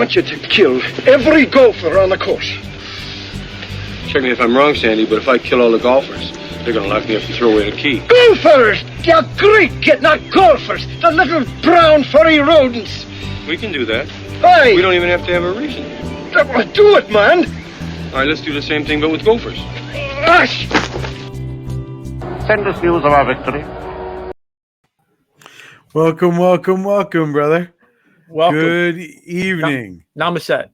want you to kill every golfer on the course. Check me if I'm wrong, Sandy, but if I kill all the golfers, they're gonna lock me up and throw away the key. Golfers! You're Greek, not golfers. The little brown furry rodents. We can do that. Aye. We don't even have to have a reason. Do it, man. All right, let's do the same thing, but with gophers. Ash! Send us news of our victory. Welcome, brother. Welcome. Good evening. Namaste.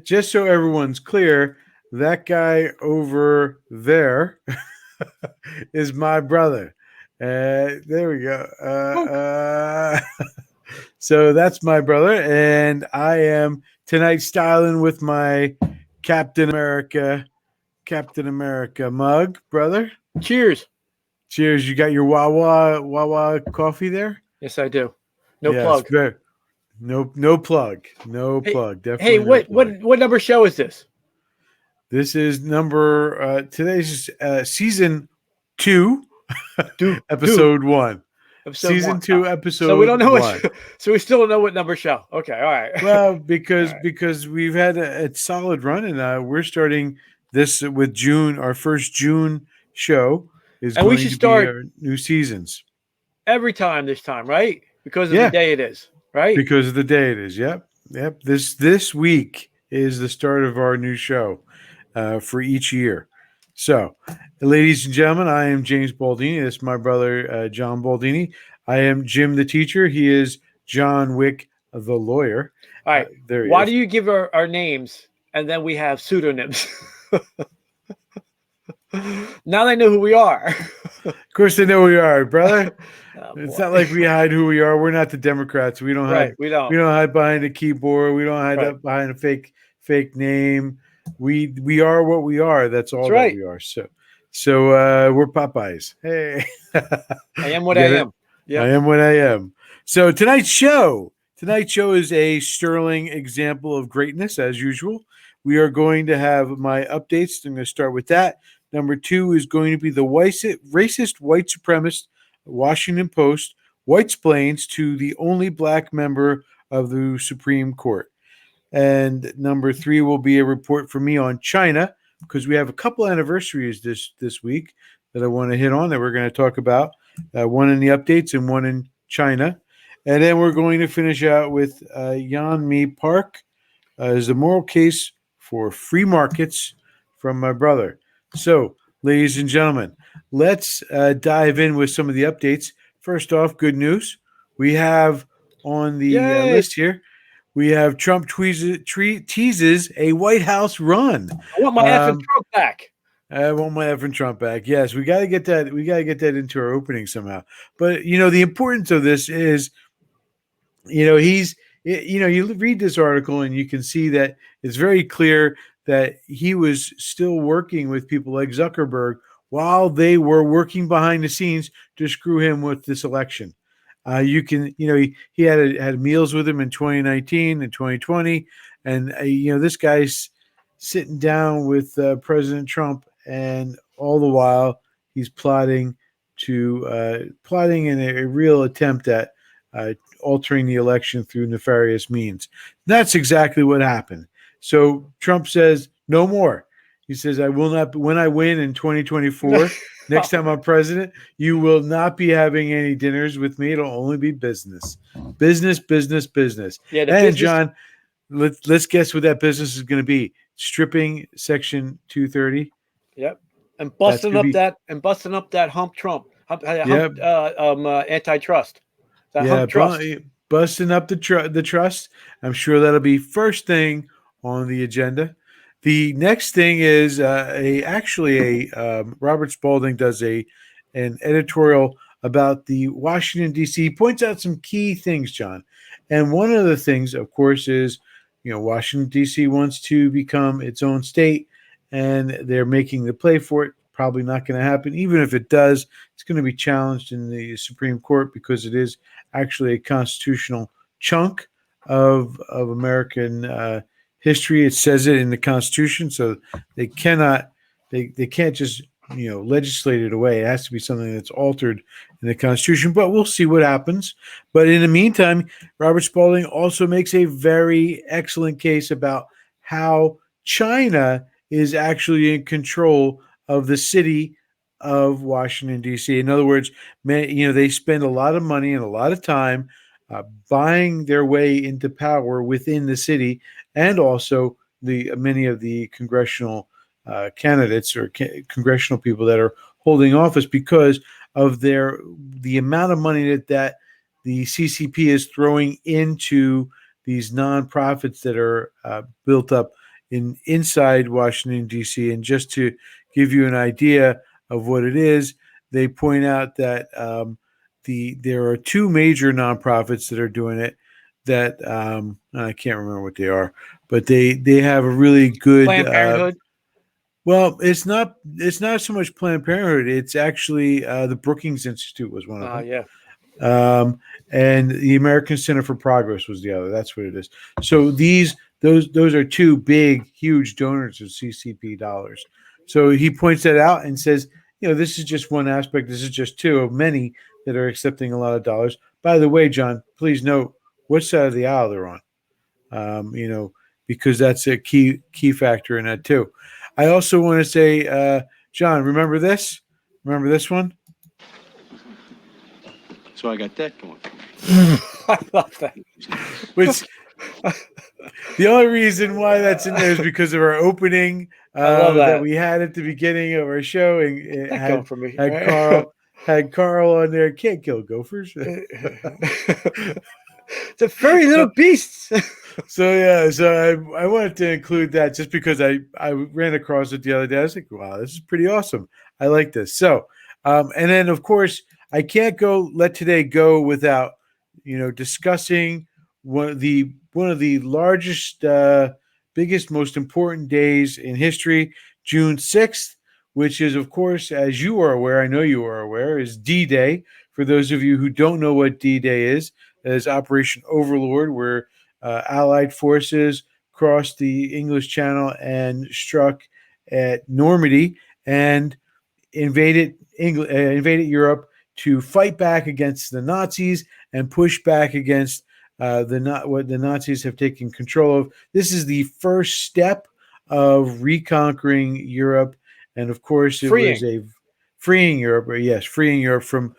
Just so everyone's clear, that guy over there is my brother. There we go. So that's my brother, and I am tonight styling with my Captain America mug, brother. Cheers. Cheers. You got your Wawa coffee there? Yes, I do. No plug. No plug. Definitely. Hey, what number show is this? This is number today's season 2, episode 1. Season 2, episode 1. So we don't know so we still don't know what number show. Okay, all right. Well, because we've had a solid run, and we're starting this with June. Our first June show is and going we should to start be our new seasons every time this time, right? Because of the day it is, right? Because of the day it is. Yep. This week is the start of our new show for each year. So, ladies and gentlemen, I am James Baldini. This is my brother, John Baldini. I am Jim the teacher. He is John Wick the lawyer. All right. Why do you give our names and then we have pseudonyms? Now they know who we are. Of course they know who we are, brother. It's not like we hide who we are. We're not the Democrats. We don't hide. We don't hide behind a keyboard. We don't hide up behind a fake name. We are what we are. That's all that we are. So we're Popeyes. Hey. I am what I am. Yep. I am what I am. So tonight's show is a sterling example of greatness, as usual. We are going to have my updates. I'm going to start with that. Number 2 is going to be the racist white supremacist Washington Post White-splains to the only black member of the Supreme Court. And number 3 will be a report from me on China, because we have a couple anniversaries this week that I want to hit on that we're going to talk about. One in the updates and one in China. And then we're going to finish out with Yan Mi Park as the moral case for free markets from my brother. So, ladies and gentlemen, let's dive in with some of the updates. First off, good news. We have on the list here, we have Trump teases a White House run. I want my effing Trump back. I want my effing Trump back. Yes, we got to get that. We got to get that into our opening somehow. But the importance of this is, you read this article and you can see that it's very clear that he was still working with people like Zuckerberg while they were working behind the scenes to screw him with this election. He had meals with him in 2019 and 2020, and this guy's sitting down with President Trump, and all the while he's plotting in a real attempt at altering the election through nefarious means. That's exactly what happened. So Trump says no more. He says, I will not, when I win in 2024, next time I'm president, you will not be having any dinners with me. It'll only be business. Business. Yeah, and John, let's guess what that business is going to be. Stripping Section 230. Yep. And busting up that hump Trump. Antitrust. Hump trust. Busting up the trust. I'm sure that'll be first thing on the agenda. The next thing is Robert Spalding does an editorial about the Washington, D.C. He points out some key things, John. And one of the things, of course, is, Washington, D.C. wants to become its own state, and they're making the play for it. Probably not going to happen. Even if it does, it's going to be challenged in the Supreme Court because it is actually a constitutional chunk of American history. It says it in the Constitution, so they can't just legislated away. It has to be something that's altered in the Constitution, but we'll see what happens. But in the meantime, Robert Spalding also makes a very excellent case about how China is actually in control of the city of Washington, D.C. In other words, they spend a lot of money and a lot of time buying their way into power within the city, and also the many of the congressional candidates or congressional people that are holding office, because of the amount of money that the CCP is throwing into these nonprofits that are built up inside Washington, D.C. And just to give you an idea of what it is, they point out that there are two major nonprofits that are doing it. That I can't remember what they are, but they have a really good Planned Parenthood. Well, it's not so much Planned Parenthood. It's actually the Brookings Institute was one of them. Yeah. And the American Center for Progress was the other. That's what it is. So those are two big, huge donors of CCP dollars. So he points that out and says, this is just one aspect. This is just two of many that are accepting a lot of dollars. By the way, John, please note what side of the aisle they're on. Because that's a key factor in that too. I also want to say, John, remember this? Remember this one? So I got that going. I love that. Which the only reason why that's in there is because of our opening that we had at the beginning of our show, and it had Carl on there. Can't kill gophers. The furry little beasts. So I wanted to include that just because I ran across it the other day. I was like, wow, this is pretty awesome. I like this. So and then of course I can't let today go without discussing one of the largest, biggest, most important days in history, June 6th, which is, of course, as you are aware, I know you are aware, is D-Day. For those of you who don't know what D-Day is Operation Overlord, where Allied forces crossed the English Channel and struck at Normandy and invaded Europe to fight back against the Nazis and push back against what the Nazis have taken control of. This is the first step of reconquering Europe, and of course, it was a freeing Europe. Or yes, freeing Europe from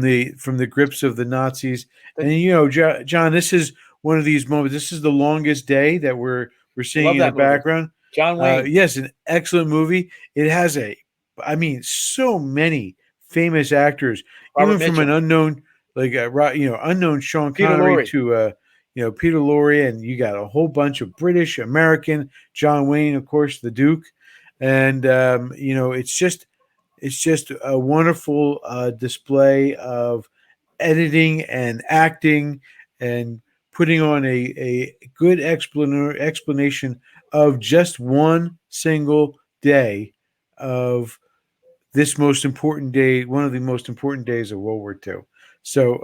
the grips of the Nazis. And John, this is one of these moments. This is the longest day that we're seeing in the background. John Wayne. Yes, an excellent movie. It has so many famous actors, Robert even Mitchell. From an unknown, unknown Sean Connery to Peter Lorre, and you got a whole bunch of British, American, John Wayne, of course, the Duke, and it's just a wonderful display of editing and acting and putting on a good explanation of just one single day of this most important day, one of the most important days of World War II. So,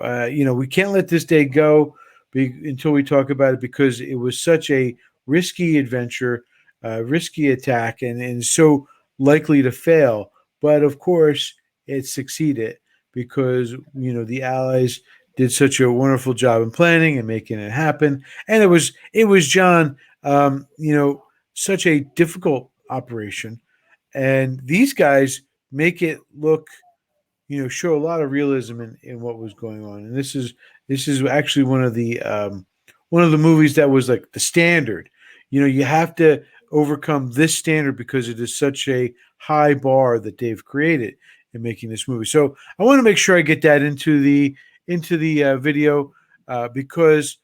we can't let this day go until we talk about it, because it was such a risky adventure, risky attack, and so likely to fail. But of course, it succeeded because, the Allies did such a wonderful job in planning and making it happen. And it was John, such a difficult operation. And these guys make it look, show a lot of realism in what was going on. And this is actually one of the movies that was like the standard. You have to overcome this standard because it is such a high bar that they've created in making this movie. So I want to make sure I get that into the video because,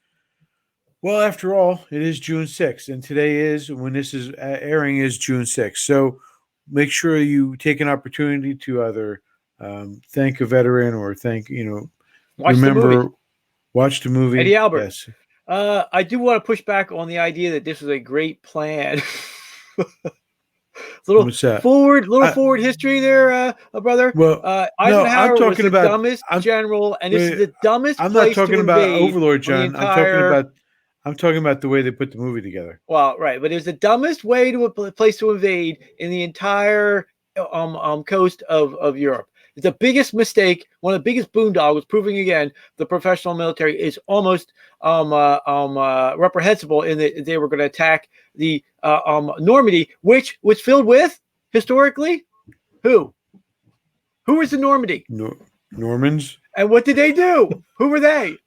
well, after all, it is June 6th, and today is, when this is airing, is June 6th. So make sure you take an opportunity to either thank a veteran or watch the movie. Eddie Albert. Yes. I do want to push back on the idea that this was a great plan. Forward history there, brother. Well, Eisenhower I'm talking was the about dumbest general, and this is the dumbest. I'm not talking about Overlord, John. I'm talking about the way they put the movie together. Well, right, but it was the dumbest way place to invade in the entire coast of Europe. It's the biggest mistake, one of the biggest boondoggles, proving again the professional military is almost reprehensible in that they were going to attack the Normandy, which was filled with, historically, who? Who was the Normandy? Normans. And what did they do? Who were they?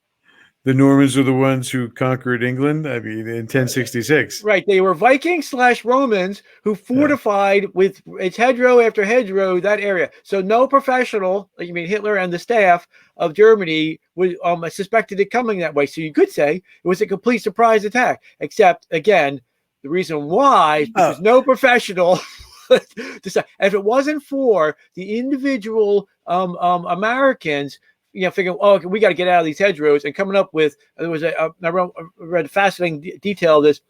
The Normans are the ones who conquered England. I mean, in 1066. Right. They were Vikings/Romans who fortified with its hedgerow after hedgerow that area. So no professional, you mean Hitler and the staff of Germany, was suspected it coming that way. So you could say it was a complete surprise attack. Except, again, the reason why is because no professional. If it wasn't for the individual Americans, figuring, we got to get out of these hedgerows, and coming up with, there was I read a fascinating detail of this.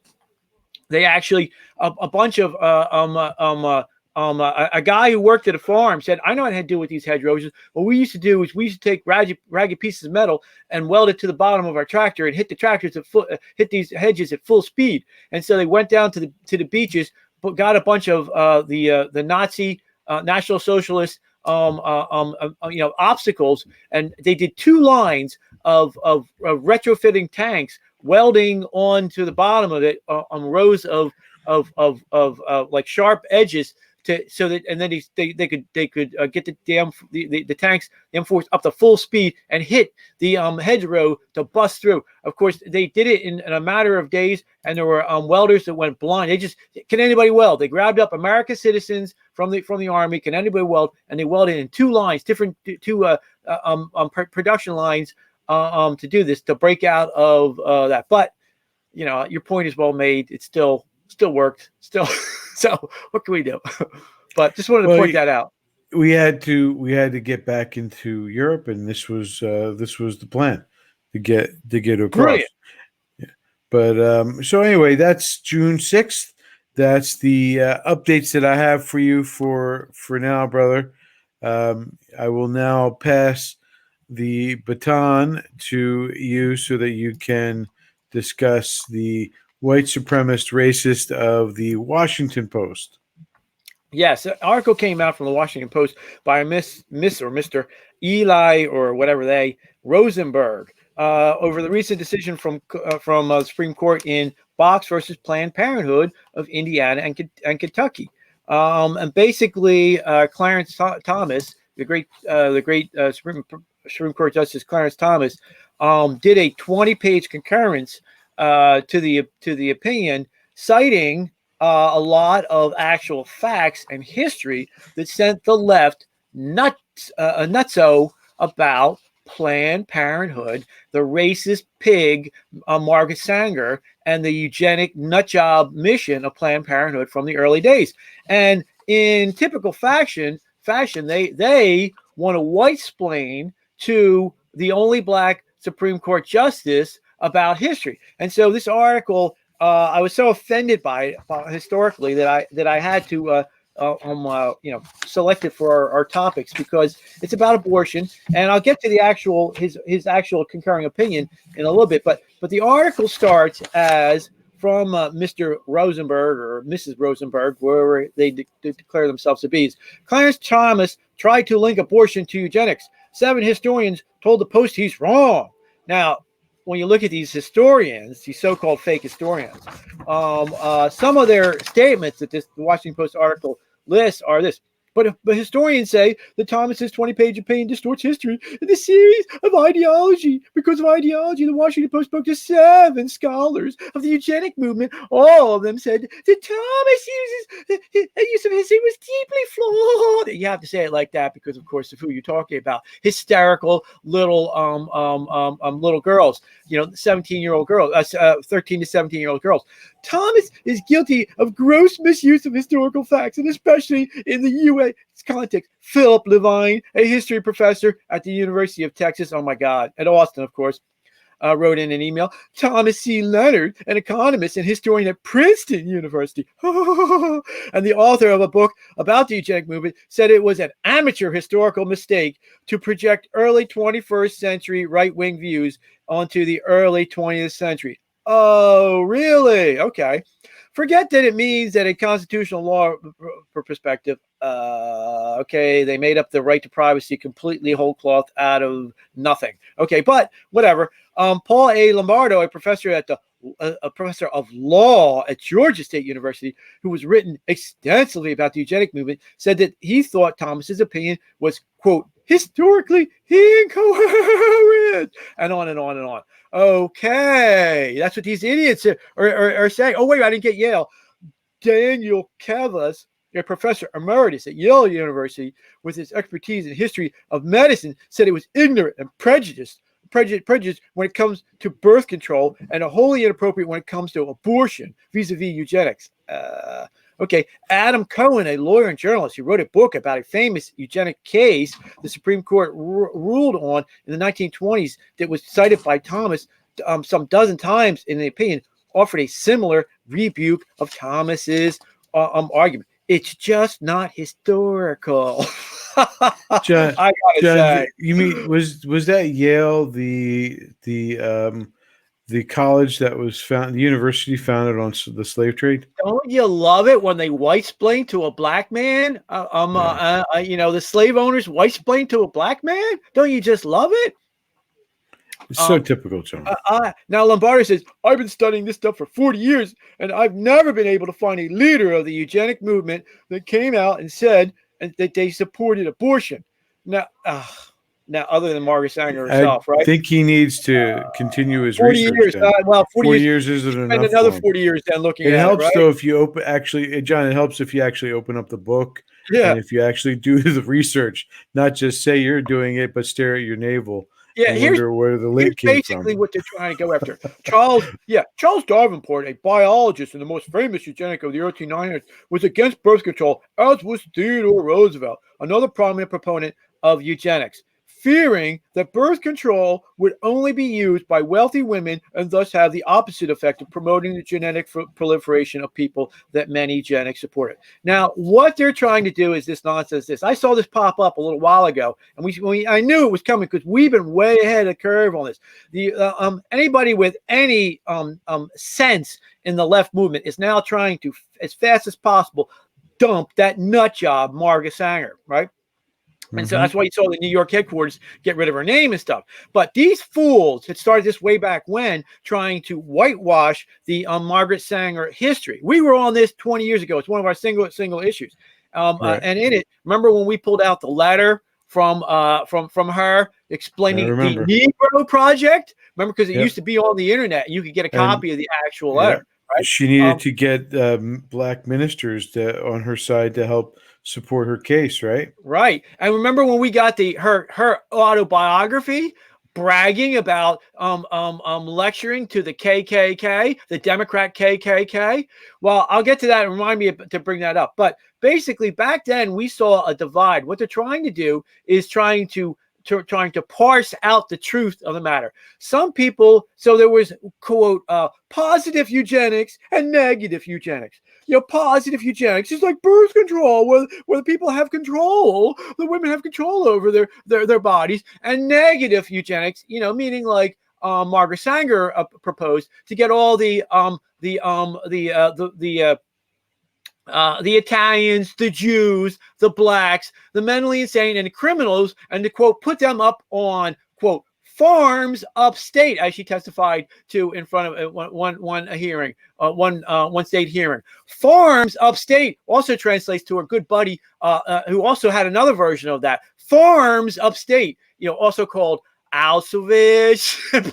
They actually, a bunch of, a guy who worked at a farm said, I know what I had to do with these hedgerows. What we used to do is we used to take ragged pieces of metal and weld it to the bottom of our tractor and hit the tractors hit these hedges at full speed. And so they went down to the beaches, but got a bunch of the Nazi National Socialist obstacles, and they did 2 lines of retrofitting tanks, welding onto the bottom of it on rows of like sharp edges so that, and then they could get the tanks, the M4s, up to full speed and hit the hedgerow to bust through. Of course, they did it in a matter of days, and there were welders that went blind. They just, can anybody weld? They grabbed up American citizens from the army. Can anybody weld? And they welded in 2 lines, different production lines to do this, to break out of that. But your point is well made. It still worked. Still. So what can we do? But just wanted to point that out. We had to get back into Europe, and this was the plan to get across. Brilliant. Yeah. But so anyway, that's June 6th. That's the updates that I have for you for now, brother. I will now pass the baton to you so that you can discuss the white supremacist racist of the Washington Post. Yes, an article came out from the Washington Post by Miss or Mr. Eli or whatever Rosenberg over the recent decision from the Supreme Court in Box versus Planned Parenthood of Indiana and Kentucky, and basically Clarence Thomas, the great Supreme Court Justice Clarence Thomas, did a 20-page concurrence to the opinion, citing a lot of actual facts and history that sent the left nutso about Planned Parenthood, the racist pig Margaret Sanger, and the eugenic nutjob mission of Planned Parenthood from the early days. And in typical fashion, they want to white-splain to the only black Supreme Court justice about history. And so this article, I was so offended by it historically that I had to select it for our topics, because it's about abortion, and I'll get to the actual his actual concurring opinion in a little bit. But the article starts as from Mr. Rosenberg or Mrs. Rosenberg, wherever they declare themselves to be. Clarence Thomas tried to link abortion to eugenics. 7 historians told the Post he's wrong. Now, when you look at these historians, these so-called fake historians, some of their statements that the Washington Post article lists are this. But historians say that Thomas's 20-page opinion distorts history in the series of ideology. Because of ideology, the Washington Post spoke to 7 scholars of the eugenic movement. All of them said that Thomas' use of history was deeply flawed. You have to say it like that because, of course, of who you're talking about. Hysterical little little girls, 17-year-old girls, 13 to 17-year-old girls. Thomas is guilty of gross misuse of historical facts, and especially in the U.S. context. Philip Levine, a history professor at the University of Texas, oh my God, at Austin, of course, wrote in an email. Thomas C. Leonard, an economist and historian at Princeton University, and the author of a book about the eugenic movement, said it was an amateur historical mistake to project early 21st century right-wing views onto the early 20th century. Oh, really? Okay. forget that it means that in constitutional law perspective, okay, they made up the right to privacy completely whole cloth out of nothing. Okay, but whatever. Paul A. Lombardo, a professor of law at Georgia State University, who was written extensively about the eugenic movement, said that he thought Thomas's opinion was, quote, historically incoherent, and on and on and on. Okay, that's what these idiots are saying. Oh, wait, I didn't get Yale. Daniel Kavas, a professor emeritus at Yale University with his expertise in history of medicine, said it was ignorant and prejudiced when it comes to birth control and wholly inappropriate when it comes to abortion vis-a-vis eugenics. Okay, Adam Cohen, a lawyer and journalist, who wrote a book about a famous eugenic case the Supreme Court ruled on in the 1920s that was cited by Thomas some dozen times in the opinion, offered a similar rebuke of Thomas's argument. It's just not historical. John, I gotta say. you mean was that Yale the college that was founded, the university founded on the slave trade? Don't you love it when they white-splain to a black man? The slave owners white-splain to a black man. Don't you just love it? It's so typical, John. Now Lombardo says, I've been studying this stuff for 40 years, and I've never been able to find a leader of the eugenic movement that came out and said that they supported abortion. Now, other than Margaret Sanger herself, right? I think he needs to continue his 40 research. years. 40 years isn't enough. And another 40 years then looking at it. It helps right? though if you open John. It helps if you actually open up the book. Yeah. And if you actually do the research, not just say you're doing it, but stare at your navel. Yeah, here's where the link came basically from. what they're trying to go after. Charles Davenport, a biologist and the most famous eugenic of the early 1900s, was against birth control, as was Theodore Roosevelt, another prominent proponent of eugenics, fearing that birth control would only be used by wealthy women and thus have the opposite effect of promoting the genetic proliferation of people that many eugenics supported. Now, what they're trying to do is this nonsense. I saw this pop up a little while ago, and I knew it was coming because we've been way ahead of the curve on this. Anybody with any sense in the left movement is now trying to, as fast as possible, dump that nut job Margaret Sanger, right? And so that's why you saw the New York headquarters get rid of her name and stuff. But these fools had started this way back when, trying to whitewash the Margaret Sanger history. We were on this 20 years ago. It's one of our single issues. Right. And in it, remember when we pulled out the letter from her explaining the Negro Project? Remember, because it used to be on the internet. You could get a copy of the actual letter. Right? She needed to get black ministers on her side to help support her case, right? Right. And remember when we got her autobiography bragging about lecturing to the KKK, the Democrat KKK? Well, I'll get to that and remind me to bring that up. But basically, back then we saw a divide. What they're trying to do is trying to parse out the truth of the matter. Some people, so there was, quote, positive eugenics and negative eugenics. Positive eugenics is like birth control, where the people have control, the women have control over their bodies, and negative eugenics, meaning like Margaret Sanger proposed, to get all the Italians, the Jews, the blacks, the mentally insane, and the criminals, and to, quote, put them up on, quote, farms upstate, as she testified to in front of one state hearing. Farms upstate also translates to her good buddy, who also had another version of that. Farms upstate, also called Auschwitz and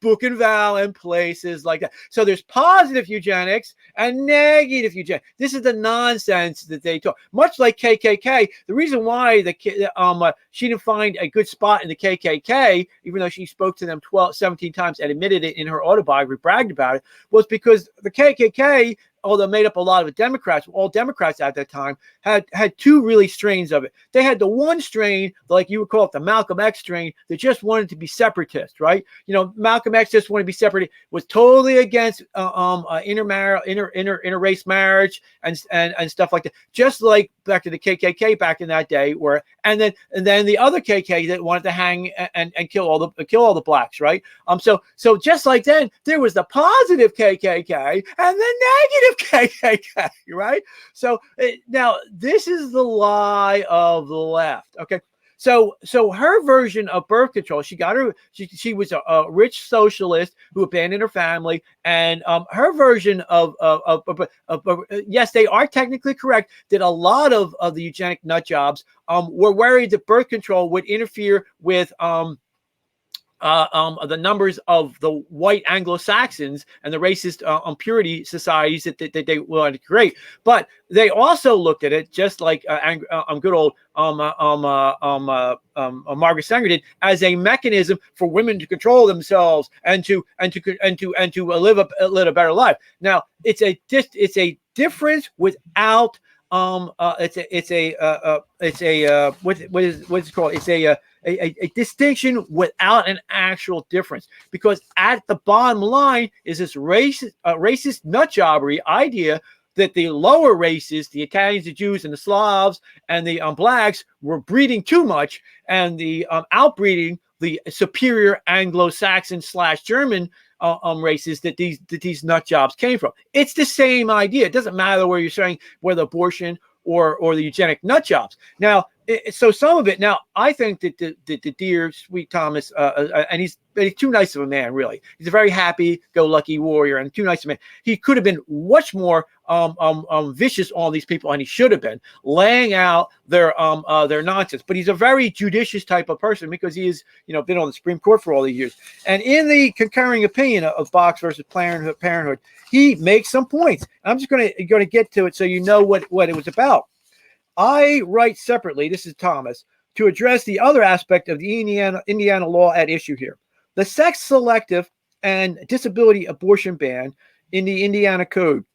Buchenwald and places like that. So there's positive eugenics and negative eugenics. This is the nonsense that they talk. Much like KKK, the reason why she didn't find a good spot in the KKK, even though she spoke to them 17 times and admitted it in her autobiography, bragged about it, was because the KKK, although made up a lot of Democrats, all Democrats at that time, had two really strains of it. They had the one strain, like you would call it the Malcolm X strain, that just wanted to be separatist, right? Malcolm X just wanted to be separate, was totally against interrace marriage and stuff like that. Just like back to the KKK back in that day, and then the other KK that wanted to hang and kill all the blacks, right? So just like then, there was the positive KKK and the negative of KKK, right? So now this is the lie of the left. Okay. So her version of birth control, she was a rich socialist who abandoned her family, and her version of yes, they are technically correct that a lot of the eugenic nut jobs were worried that birth control would interfere with the numbers of the white Anglo-Saxons and the racist purity societies that they wanted to create. But they also looked at it just like good old Margaret Sanger did, as a mechanism for women to control themselves and to live a better life. Now it's a difference without what's it called? It's a distinction without an actual difference, because at the bottom line is this racist nut jobbery idea that the lower races, the Italians, the Jews, and the Slavs, and the blacks were breeding too much, and the outbreeding the superior Anglo-Saxon / German races that these nut jobs came from. It's the same idea. It doesn't matter where you're saying whether abortion or the eugenic nut jobs. Now, so some of it. Now, I think that the dear sweet Thomas, and he's too nice of a man. Really, he's a very happy-go-lucky warrior and too nice of a man. He could have been much more vicious on these people, and he should have been laying out their nonsense. But he's a very judicious type of person, because he has been on the Supreme Court for all these years. And in the concurring opinion of Box versus Parenthood, he makes some points. I'm just going to get to it so you know what it was about. I write separately, this is Thomas, to address the other aspect of the Indiana law at issue here. The sex selective and disability abortion ban in the Indiana Code.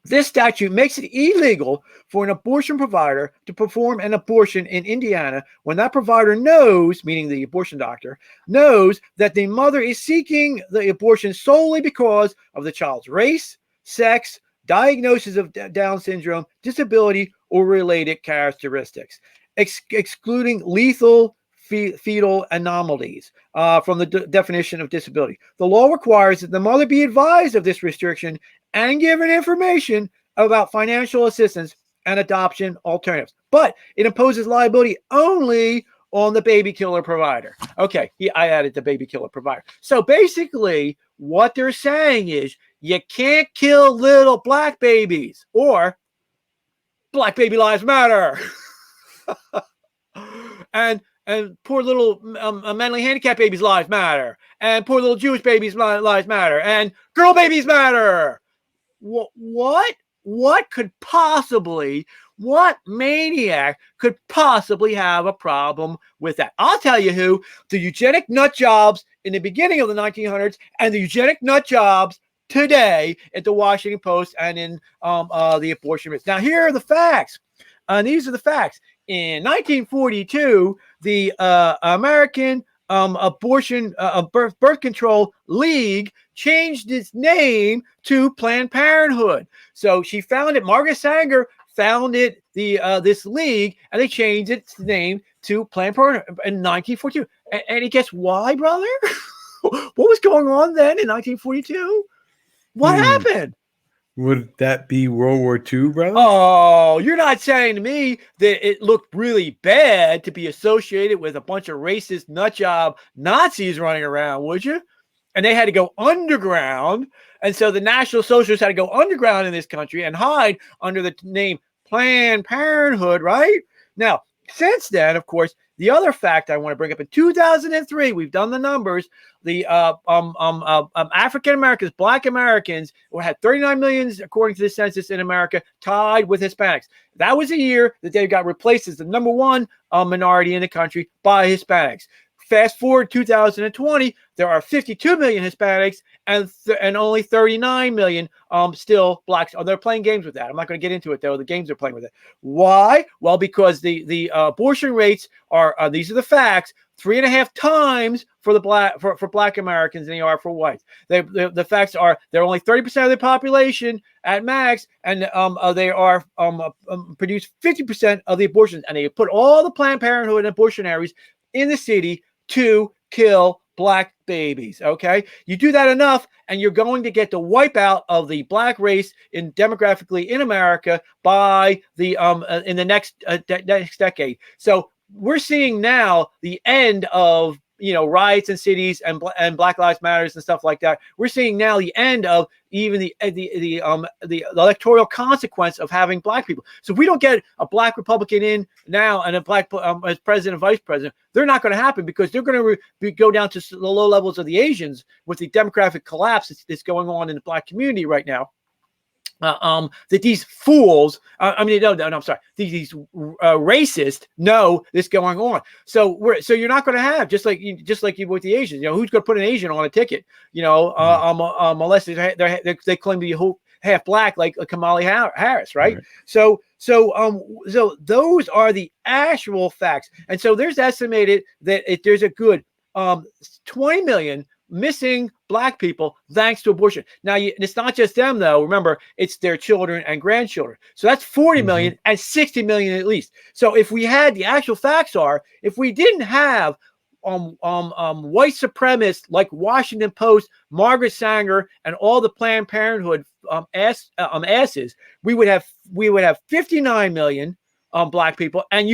This statute makes it illegal for an abortion provider to perform an abortion in Indiana when that provider knows, meaning the abortion doctor, knows that the mother is seeking the abortion solely because of the child's race, sex, diagnosis of Down syndrome, disability, or related characteristics, excluding lethal fetal anomalies from the definition of disability. The law requires that the mother be advised of this restriction and given information about financial assistance and adoption alternatives. But it imposes liability only on the baby killer provider. Okay, I added the baby killer provider. So basically, what they're saying is you can't kill little black babies, or Black Baby Lives Matter. and poor little mentally handicapped babies' lives matter. And poor little Jewish babies' lives matter. And girl babies matter. What could possibly, what maniac could possibly have a problem with that? I'll tell you who. The eugenic nut jobs in the beginning of the 1900s and the eugenic nut jobs today at the Washington Post and in the abortion rights. Now, here are the facts. These are the facts. In 1942, the American Abortion Birth Control League changed its name to Planned Parenthood. So she founded, Margaret Sanger founded this league, and they changed its name to Planned Parenthood in 1942. And guess why, brother? What was going on then in 1942? What happened? Would that be World War II, brother? Oh, you're not saying to me that it looked really bad to be associated with a bunch of racist nutjob Nazis running around, would you? And they had to go underground. And so the National Socialists had to go underground in this country and hide under the name Planned Parenthood, right? Now, since then, of course, the other fact I want to bring up, in 2003, we've done the numbers. The African Americans, Black Americans, had 39 million, according to the census in America, tied with Hispanics. That was a year that they got replaced as the number one minority in the country by Hispanics. Fast forward 2020, there are 52 million Hispanics and only 39 million still blacks. Oh, they're playing games with that. I'm not going to get into it, though. The games are playing with it. Why? Well, because the abortion rates are, these are the facts, 3.5 times for the black Americans than they are for whites. The facts are they're only 30% of the population at max, and they are produce 50% of the abortions, and they put all the Planned Parenthood and abortionaries in the city to kill black babies. Okay, you do that enough, and you're going to get the wipeout of the black race demographically in America by the in the next decade. So we're seeing now the end of riots in cities and Black Lives Matters and stuff like that. We're seeing now the end of even the electoral consequence of having black people. So if we don't get a black Republican in now and a black as president and vice president, they're not going to happen, because they're going to go down to the low levels of the Asians with the demographic collapse that's going on in the black community right now. That these fools, I'm sorry, these racists know this going on. So you're not going to have just like you with the Asians. Who's going to put an Asian on a ticket? Unless they claim to be half black, like Kamala Harris, right? So those are the actual facts. And so there's estimated that there's a good 20 million missing black people thanks to abortion. Now, it's not just them, though. Remember, it's their children and grandchildren. So that's 40 million and 60 million at least. So if we had the actual facts if we didn't have white supremacists like Washington Post, Margaret Sanger, and all the Planned Parenthood asses, we would have 59 million black people, and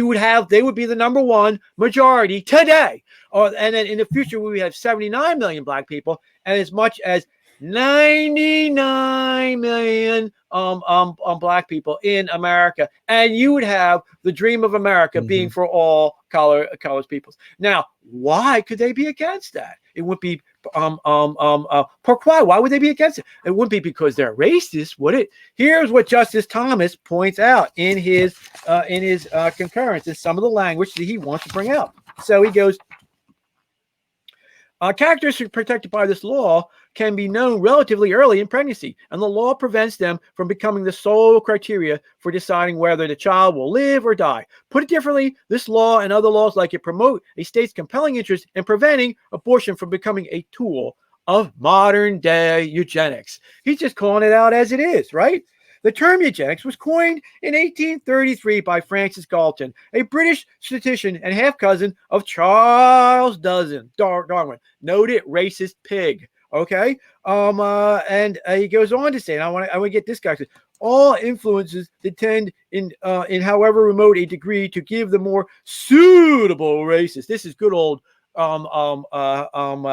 they would be the number one majority today. And then in the future, we would have 79 million black people, and as much as 99 million black people in America, and you would have the dream of America being for all colors peoples. Now, why could they be against that? It wouldn't be pourquoi? Why would they be against it? It wouldn't be because they're racist, would it? Here's what Justice Thomas points out in his concurrence in some of the language that he wants to bring out. So he goes, characteristics protected by this law can be known relatively early in pregnancy, and the law prevents them from becoming the sole criteria for deciding whether the child will live or die. Put it differently, this law and other laws like it promote a state's compelling interest in preventing abortion from becoming a tool of modern-day eugenics. He's just calling it out as it is, right? The term eugenics was coined in 1833 by Francis Galton, a British statistician and half-cousin of Charles Darwin, noted racist pig. Okay, and he goes on to say, and I want to get this guy. All influences that tend in however remote a degree to give the more suitable races. This is good old the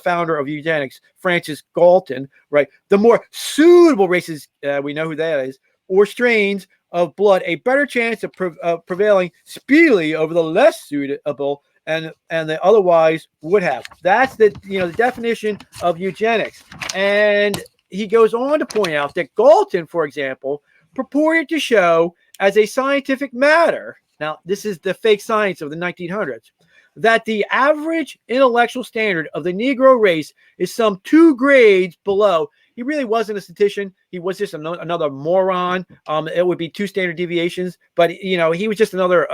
founder of eugenics, Francis Galton, right? The more suitable races, we know who that is, or strains of blood, a better chance of prevailing speedily over the less suitable and they otherwise would have. That's the definition of eugenics. And he goes on to point out that Galton, for example, purported to show as a scientific matter, now this is the fake science of the 1900s, that the average intellectual standard of the Negro race is some 2 grades below. He really wasn't a statistician. He was just another moron. It would be 2 standard deviations, but he was just another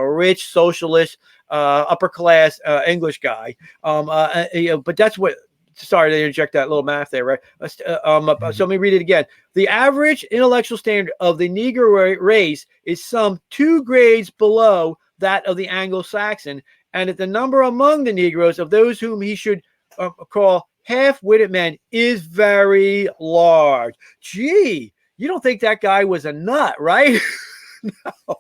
rich socialist, upper class English guy. But that's what. Sorry to interject that little math there, right? So let me read it again. The average intellectual standard of the Negro race is some 2 grades below that of the Anglo-Saxon, and that the number among the Negroes of those whom he should call half-witted men is very large. Gee, you don't think that guy was a nut, right? No.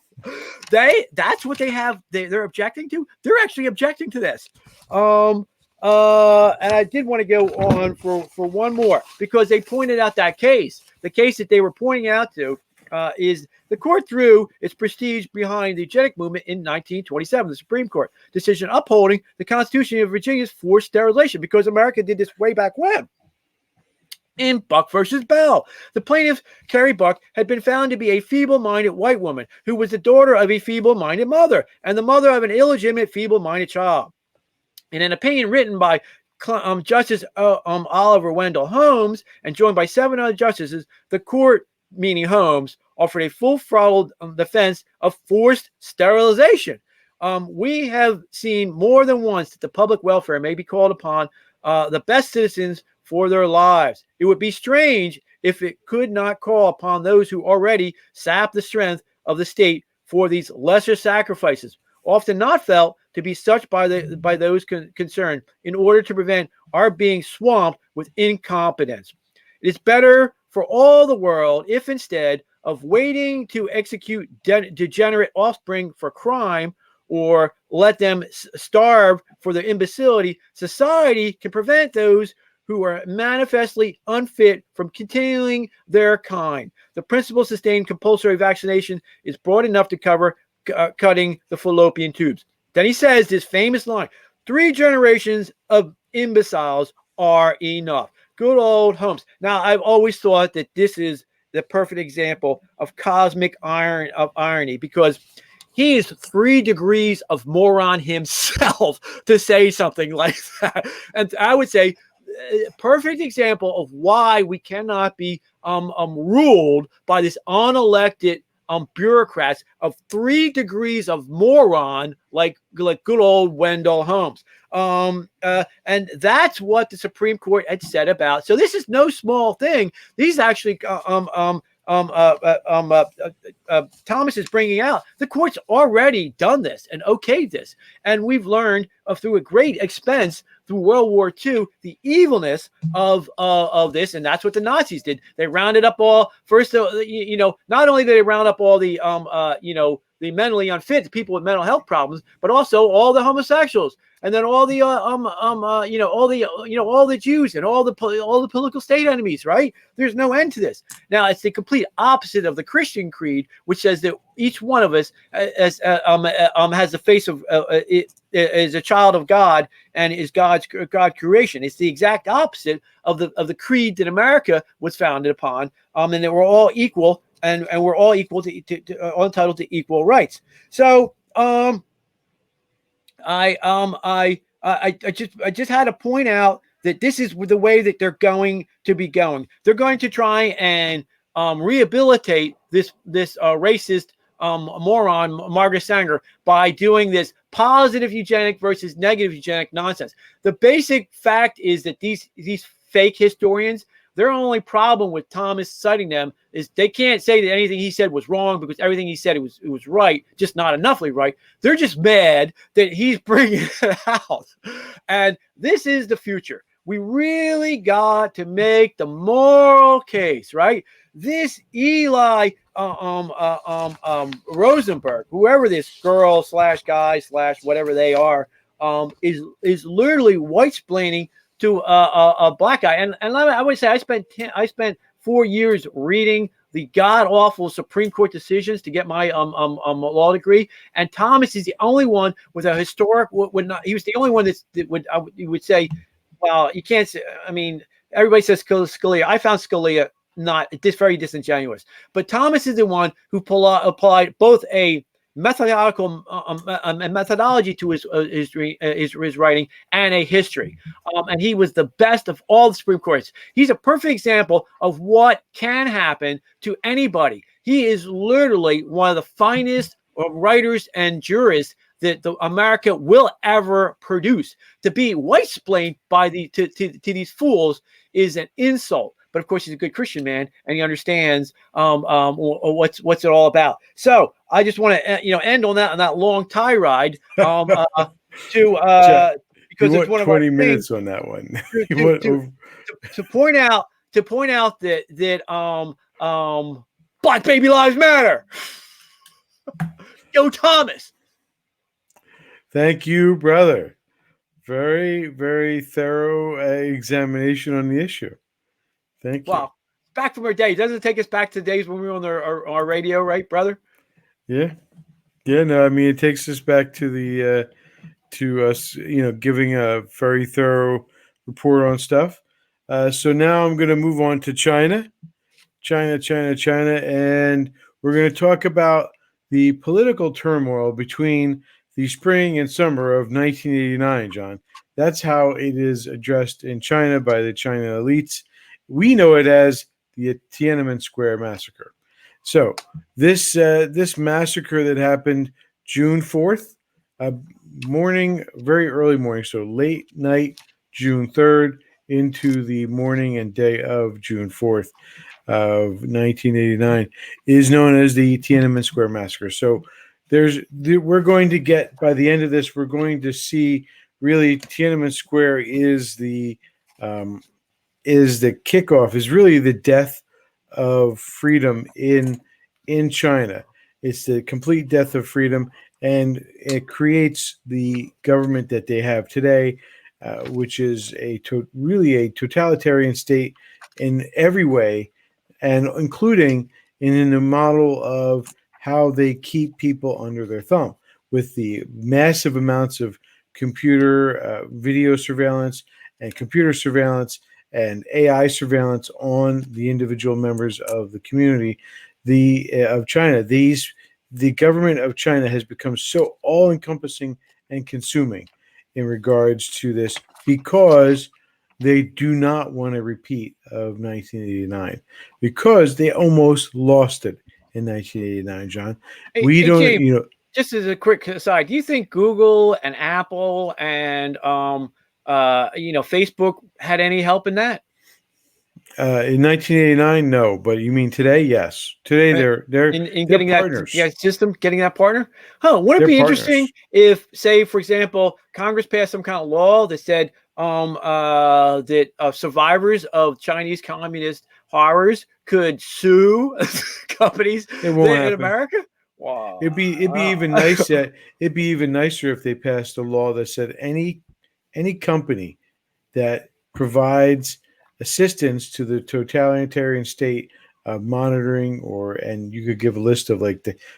That's what they're objecting to. They're actually objecting to this. And I did want to go on for one more, because they pointed out that case. The case that they were pointing out to is the court threw its prestige behind the eugenic movement in 1927, the Supreme Court decision upholding the Constitution of Virginia's forced sterilization, because America did this way back when. In Buck versus Bell, the plaintiff, Carrie Buck, had been found to be a feeble-minded white woman who was the daughter of a feeble-minded mother and the mother of an illegitimate feeble-minded child. In an opinion written by Justice Oliver Wendell Holmes and joined by 7 other justices, the court, meaning Holmes, offered a full-throttled defense of forced sterilization. We have seen more than once that the public welfare may be called upon the best citizens for their lives. It would be strange if it could not call upon those who already sap the strength of the state for these lesser sacrifices, often not felt to be such by those concerned in order to prevent our being swamped with incompetence. It is better for all the world if instead of waiting to execute degenerate offspring for crime or let them starve for their imbecility, society can prevent those who are manifestly unfit from continuing their kind. The principle sustained compulsory vaccination is broad enough to cover cutting the fallopian tubes. Then he says this famous line, 3 generations of imbeciles are enough. Good old Holmes. Now, I've always thought that this is the perfect example of cosmic irony, because he is 3 degrees of moron himself to say something like that. And I would say, perfect example of why we cannot be ruled by this unelected bureaucrats of 3 degrees of moron like good old Wendell Holmes. And that's what the Supreme Court had said about. So this is no small thing. These actually Thomas is bringing out, the court's already done this and okayed this, and we've learned through a great expense through World War II the evilness of this, and that's what the Nazis did. They rounded up all first, not only did they round up all the the mentally unfit, the people with mental health problems, but also all the homosexuals, and then all the all the Jews and all the political state enemies. Right? There's no end to this. Now it's the complete opposite of the Christian creed, which says that each one of us has the face of is a child of God and is God creation. It's the exact opposite of the creed that America was founded upon, and that we're all equal. And we're all equal all entitled to equal rights. So I just had to point out that this is the way that they're going to be going. They're going to try and rehabilitate this racist moron Margaret Sanger by doing this positive eugenic versus negative eugenic nonsense. The basic fact is that these fake historians, their only problem with Thomas citing them is they can't say that anything he said was wrong, because everything he said it was right, just not enoughly right. They're just mad that he's bringing it out. And this is the future. We really got to make the moral case, right? This Eli Rosenberg, whoever this girl / guy / whatever they are, is literally white-splaining to a black guy. And I would say I spent 4 years reading the god-awful Supreme Court decisions to get my law degree. And Thomas is the only one with a historic, he was the only one you would say, well, you can't say, I mean, everybody says Scalia. I found Scalia not very disingenuous. But Thomas is the one who applied both a methodological methodology to his writing and a history, and he was the best of all the Supreme Courts. He's a perfect example of what can happen to anybody. He is literally one of the finest writers and jurists that America will ever produce. To be white-splained by to these fools is an insult. But of course, he's a good Christian man, and he understands what's it all about. So I just want to end on that long tirade because it's one of 20 our minutes things, on that one. to point out that Black baby lives matter. Yo, Thomas. Thank you, brother. Very, very thorough examination on the issue. Thank you. Wow. Back from our days. Doesn't it take us back to the days when we were on our radio, right, brother? Yeah. Yeah, no, I mean, it takes us back to the to us, giving a very thorough report on stuff. So now I'm going to move on to China, and we're going to talk about the political turmoil between the spring and summer of 1989, John. That's how it is addressed in China by the China elites. We know it as the Tiananmen Square massacre. So this massacre that happened June 4th, morning, very early morning, so late night, June 3rd into the morning and day of June 4th of 1989, is known as the Tiananmen Square massacre. So we're going to get, by the end of this, we're going to see really Tiananmen Square is the kickoff, is really the death of freedom in China. It's the complete death of freedom, and it creates the government that they have today, which is really a totalitarian state in every way, and including in the model of how they keep people under their thumb with the massive amounts of computer video surveillance and computer surveillance and AI surveillance on the individual members of the community of China. The government of China has become so all-encompassing and consuming in regards to this, because they do not want a repeat of 1989, because they almost lost it in 1989. John, we don't, James, just as a quick aside, do you think Google and Apple and Facebook had any help in that? In 1989, no, but you mean today? Yes, today they're in getting partners. that system, getting that partner. Wouldn't it be interesting if, say, for example, Congress passed some kind of law that said that survivors of Chinese communist horrors could sue companies in America? Wow. It'd be even nicer. It'd be even nicer if they passed a law that said any company that provides assistance to the totalitarian state monitoring, and you could give a list of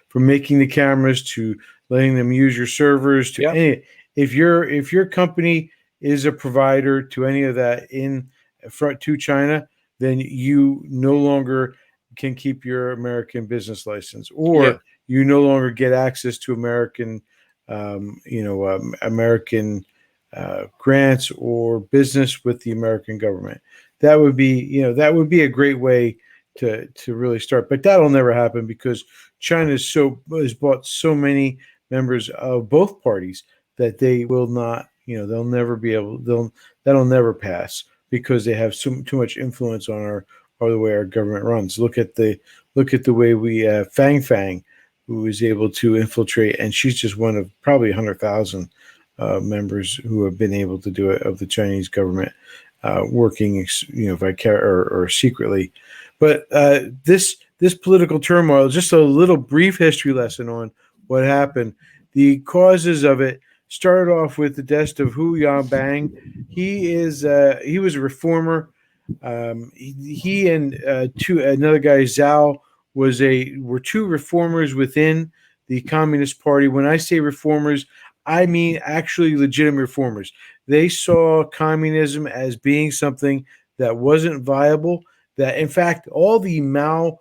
from making the cameras to letting them use your servers to any. If your company is a provider to any of that in front to China, then you no longer can keep your American business license, or you no longer get access to American, American grants or business with the American government. That would be, a great way to really start. But that'll never happen, because China has bought so many members of both parties that they will not, they'll never be able. That'll never pass, because they have too much influence on the way our government runs. Look at the way we Fang Fang, who is able to infiltrate, and she's just one of probably 100,000 members who have been able to do it of the Chinese government, working, or secretly. But this political turmoil, just a little brief history lesson on what happened. The causes of it started off with the death of Hu Yaobang. He was a reformer. He and another guy, Zhao, were two reformers within the Communist Party. When I say reformers, I mean actually legitimate reformers. They saw communism as being something that wasn't viable. That, in fact, all the Mao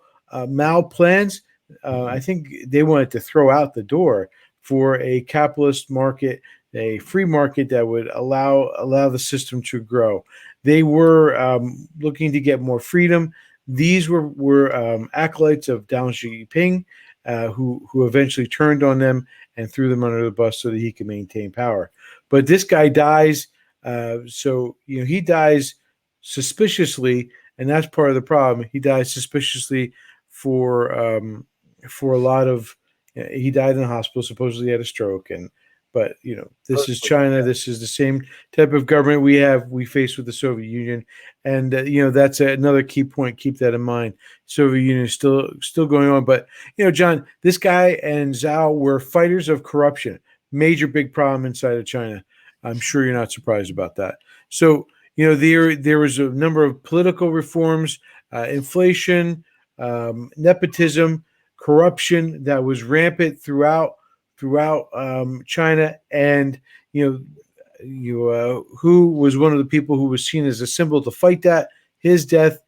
plans, I think they wanted to throw out the door for a capitalist market, a free market that would allow the system to grow. They were looking to get more freedom. These were acolytes of Deng Xiaoping, who eventually turned on them and threw them under the bus so that he could maintain power. But this guy dies, he dies suspiciously, and that's part of the problem. He dies suspiciously for a lot of. He died in the hospital. Supposedly, he had a stroke, but this is China. This is the same type of government we faced with the Soviet Union, and that's another key point. Keep that in mind. Soviet Union is still going on, but John, this guy and Zhao were fighters of corruption. Major big problem inside of China. I'm sure you're not surprised about that. So there was a number of political reforms, inflation, nepotism, corruption that was rampant throughout China, and who was one of the people who was seen as a symbol to fight that. His death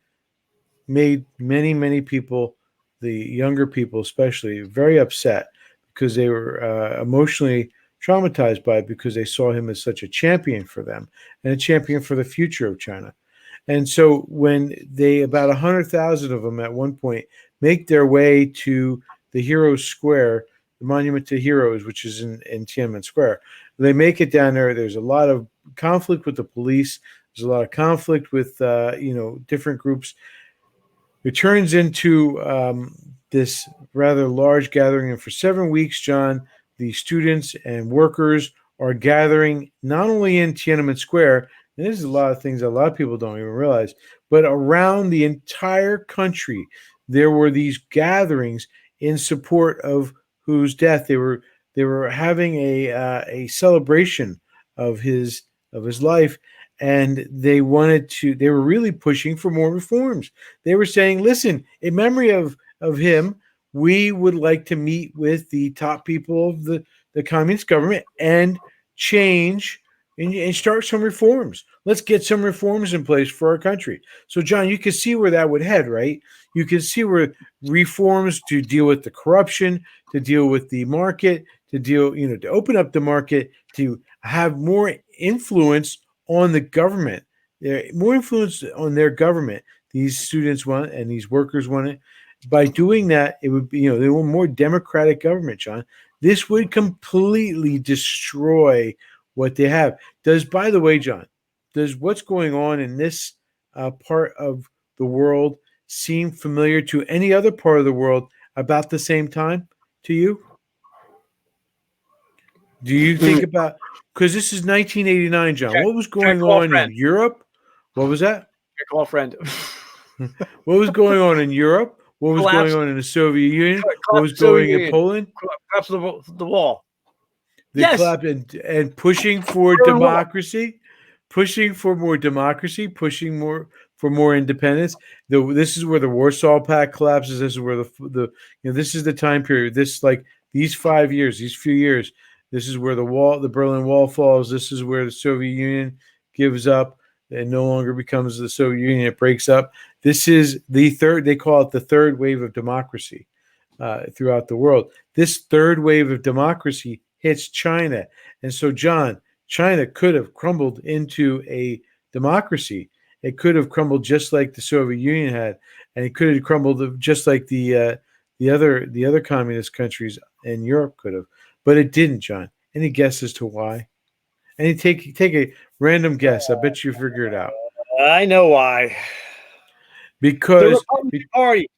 made many people, the younger people especially, very upset, because they were emotionally traumatized by it, because they saw him as such a champion for them and a champion for the future of China. And so when about 100,000 of them at one point make their way to the Heroes Square, the Monument to Heroes, which is in Tiananmen Square, they make it down there. There's a lot of conflict with the police. There's a lot of conflict with different groups. It turns into this rather large gathering. And for 7 weeks, John, the students and workers are gathering not only in Tiananmen Square, and this is a lot of things that a lot of people don't even realize, but around the entire country, there were these gatherings in support of whose death they were having a celebration of his life, and they were really pushing for more reforms. They were saying, listen, in memory of him, we would like to meet with the top people of the communist government and change and start some reforms. Let's get some reforms in place for our country. So, John, you can see where that would head, right? You can see where reforms to deal with the corruption, to deal with the market, to open up the market, to have more influence on the government, more influence on their government. These students want and these workers want it. By doing that, it would be, they want more democratic government, John. This would completely destroy what they have. By the way, John, does what's going on in this part of the world seem familiar to any other part of the world about the same time to you? Do you think about, because this is 1989, John, what was going on in Europe? What was that? Call friend. What was going on in Europe? What was going on in the Soviet Union? What was going in Poland? Collapse of the wall. The collapse and pushing for democracy, pushing for more democracy, pushing for more independence. This is where the Warsaw Pact collapses. This is where this is the time period. These 5 years, these few years. This is where the Berlin Wall falls. This is where the Soviet Union gives up and no longer becomes the Soviet Union. It breaks up. This is the third. They call it the third wave of democracy throughout the world. This third wave of democracy hits China, and so John, China could have crumbled into a democracy. It could have crumbled just like the Soviet Union had, and it could have crumbled just like the other communist countries in Europe could have. But it didn't, John. Any guess as to why? Any take a random guess. I bet you figure it out. I know why. Because the Republican Party.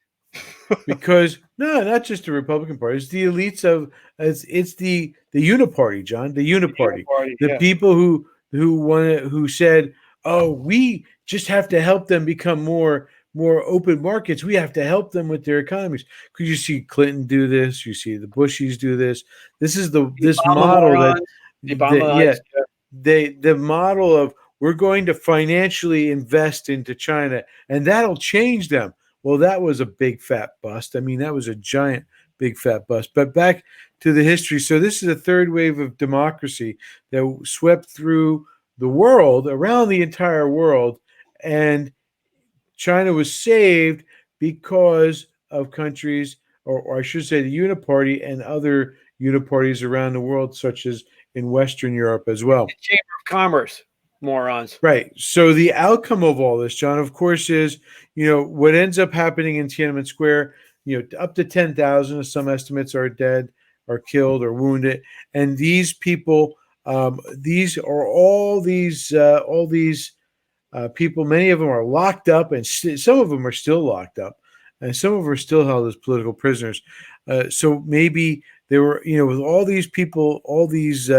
Because no, not just the Republican Party. It's the elites of it's the Uniparty, John. The Uniparty. The people who said, "Oh, we just have to help them become more open markets. We have to help them with their economies." Because you see Clinton do this, you see the Bushies do this. This is this model the model of we're going to financially invest into China and that'll change them. Well, that was a big fat bust. I mean, that was a giant big fat bust. But back to the history. So this is a third wave of democracy that swept through the world, around the entire world, and China was saved because of countries, or I should say the Uniparty and other Uniparties around the world, such as in Western Europe as well. The Chamber of Commerce, morons. Right. So the outcome of all this, John, of course, is, what ends up happening in Tiananmen Square, up to 10,000, some estimates are dead, are killed or wounded. And these people, these are all these people, many of them are locked up, and some of them are still locked up, and some of them are still held as political prisoners. So maybe there were, with all these people, all these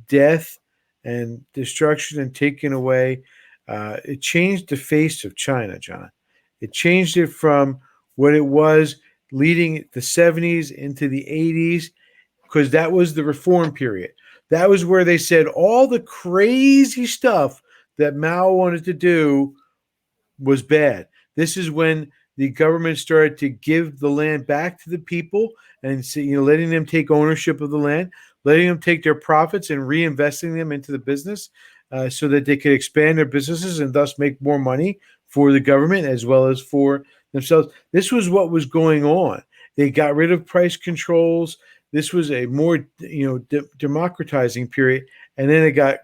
death and destruction and taken away, it changed the face of China, John. It changed it from what it was leading the 70s into the 80s, because that was the reform period. That was where they said all the crazy stuff that Mao wanted to do was bad. This is when the government started to give the land back to the people and letting them take ownership of the land, letting them take their profits and reinvesting them into the business so that they could expand their businesses and thus make more money for the government as well as for themselves. This was what was going on. They got rid of price controls. This was a more democratizing period, and then it got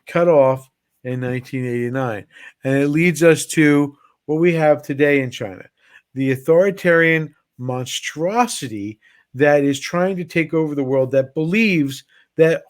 cut off in 1989. And it leads us to what we have today in China, the authoritarian monstrosity that is trying to take over the world, that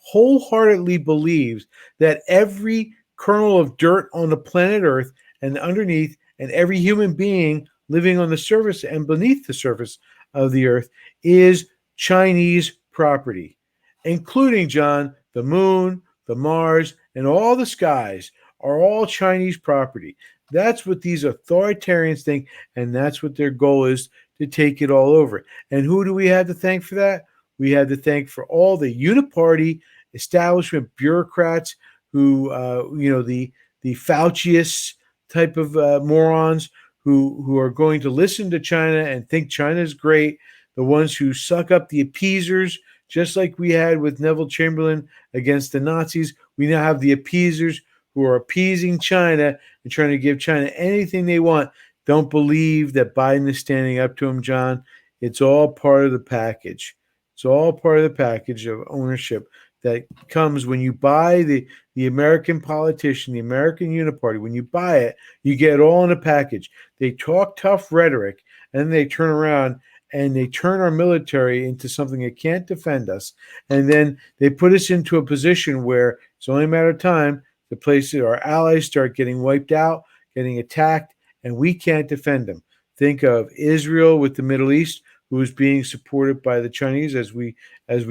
wholeheartedly believes that every kernel of dirt on the planet Earth and underneath, and every human being living on the surface and beneath the surface of the earth is Chinese property, including, John, the moon, the Mars, and all the skies are all Chinese property. That's what these authoritarians think, and that's what their goal is, to take it all over. And who do we have to thank for that? We had to thank for all the uniparty establishment bureaucrats who, the Fauciists type of morons who are going to listen to China and think China is great, the ones who suck up the appeasers, just like we had with Neville Chamberlain against the Nazis. We now have the appeasers who are appeasing China and trying to give China anything they want. Don't believe that Biden is standing up to him, John. It's all part of the package. It's all part of the package of ownership that comes when you buy the American politician, the American Uniparty. When you buy it, you get it all in a package. They talk tough rhetoric, and then they turn around and they turn our military into something that can't defend us. And then they put us into a position where it's only a matter of time. The places our allies start getting wiped out, getting attacked, and we can't defend them. Think of Israel with the Middle East, who is being supported by the Chinese, as we